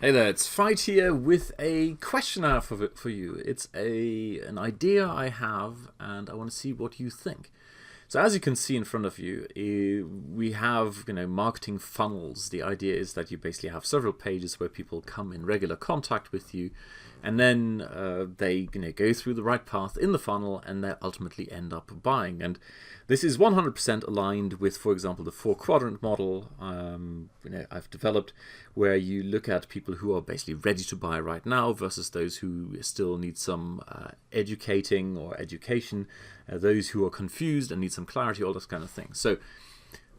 Hey there, it's Fight here with a question I have for you. It's an idea I have and I want to see what you think. So as you can see in front of you, we have marketing funnels. The idea is that you basically have several pages where people come in regular contact with you, and then they go through the right path in the funnel and they ultimately end up buying. And this is 100% aligned with, for example, the 4-quadrant model I've developed, where you look at people who are basically ready to buy right now versus those who still need some educating or education, those who are confused and need some clarity, all this kind of thing. So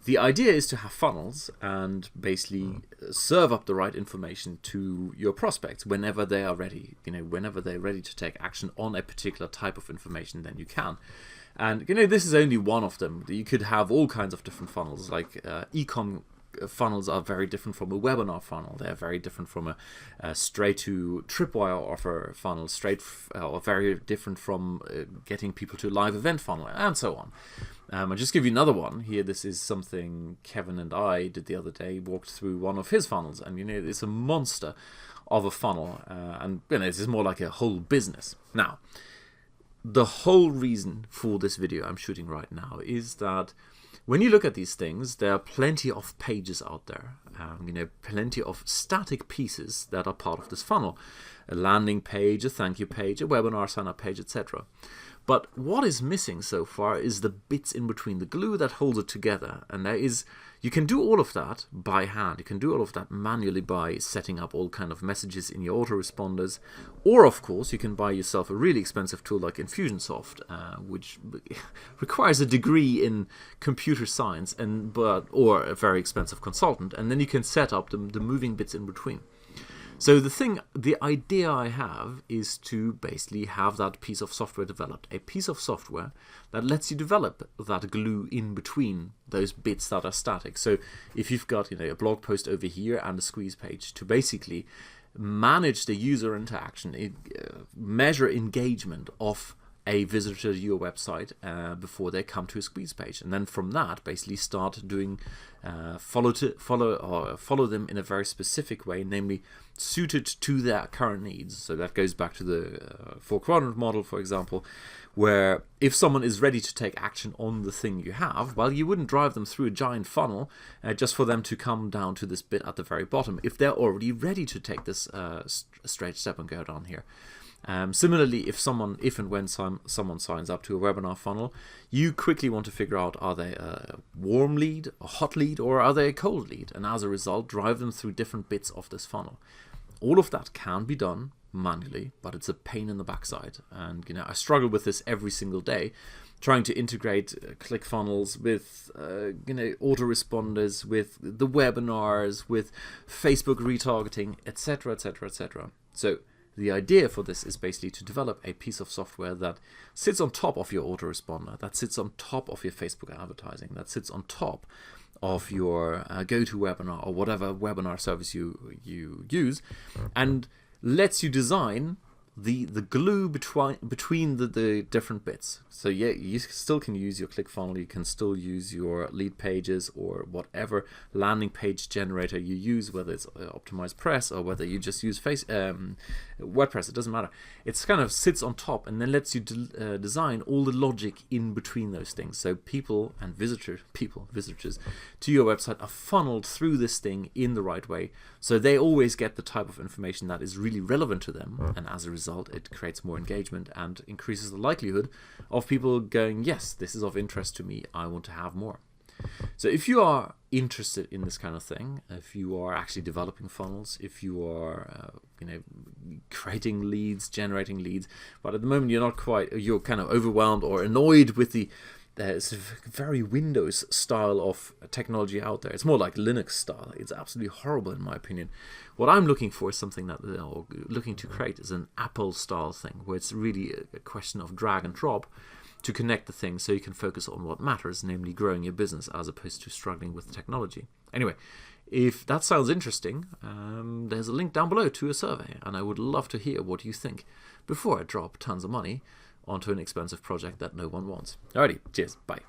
the idea is to have funnels and basically serve up the right information to your prospects whenever they are ready. Whenever they're ready to take action on a particular type of information, then you can. And this is only one of them. You could have all kinds of different funnels, like e-com funnels are very different from a webinar funnel. They're very different from a straight to tripwire offer funnel, or very different from getting people to a live event funnel, and so on. I'll just give you another one here. This is something Kevin and I did the other day. Walked through one of his funnels, and it's a monster of a funnel, and this is more like a whole business. Now, the whole reason for this video I'm shooting right now is that when you look at these things, there are plenty of pages out there, plenty of static pieces that are part of this funnel. A landing page, a thank you page, a webinar sign up page, etc. But what is missing so far is the bits in between, the glue that holds it together. And you can do all of that by hand. You can do all of that manually by setting up all kind of messages in your autoresponders. Or, of course, you can buy yourself a really expensive tool like Infusionsoft, which requires a degree in computer science or a very expensive consultant. And then you can set up the moving bits in between. So the idea I have is to basically have that piece of software developed, a piece of software that lets you develop that glue in between those bits that are static. So if you've got a blog post over here and a squeeze page, to basically manage the user interaction, measure engagement of a visitor to your website before they come to a squeeze page, and then from that basically start doing follow them in a very specific way, namely suited to their current needs. So that goes back to the 4-quadrant model, for example, where if someone is ready to take action on the thing you have, well, you wouldn't drive them through a giant funnel just for them to come down to this bit at the very bottom if they're already ready to take this straight step and go down here. Similarly, if and when someone signs up to a webinar funnel, you quickly want to figure out, are they a warm lead, a hot lead, or are they a cold lead? And as a result, drive them through different bits of this funnel. All of that can be done manually, but it's a pain in the backside. And I struggle with this every single day, trying to integrate ClickFunnels with autoresponders, with the webinars, with Facebook retargeting, etc., etc., etc. So the idea for this is basically to develop a piece of software that sits on top of your autoresponder, that sits on top of your Facebook advertising, that sits on top of your GoToWebinar or whatever webinar service you use, and lets you design the glue between the different bits. So yeah, you still can use your ClickFunnels, you can still use your lead pages or whatever landing page generator you use, whether it's OptimizePress or whether you just use WordPress, it doesn't matter. It's kind of sits on top and then lets you design all the logic in between those things. So people and visitors to your website are funneled through this thing in the right way, so they always get the type of information that is really relevant to them, and as a result it creates more engagement and increases the likelihood of people going, yes, this is of interest to me, I want to have more. So if you are interested in this kind of thing, if you are actually developing funnels, if you are creating leads, generating leads, but at the moment you're kind of overwhelmed or annoyed with there's a very Windows style of technology out there. It's more like Linux style. It's absolutely horrible in my opinion. What I'm looking for is something looking to create is an Apple style thing, where it's really a question of drag and drop to connect the things so you can focus on what matters, namely growing your business as opposed to struggling with technology. Anyway, if that sounds interesting, there's a link down below to a survey, and I would love to hear what you think before I drop tons of money onto an expensive project that no one wants. Alrighty, cheers, bye.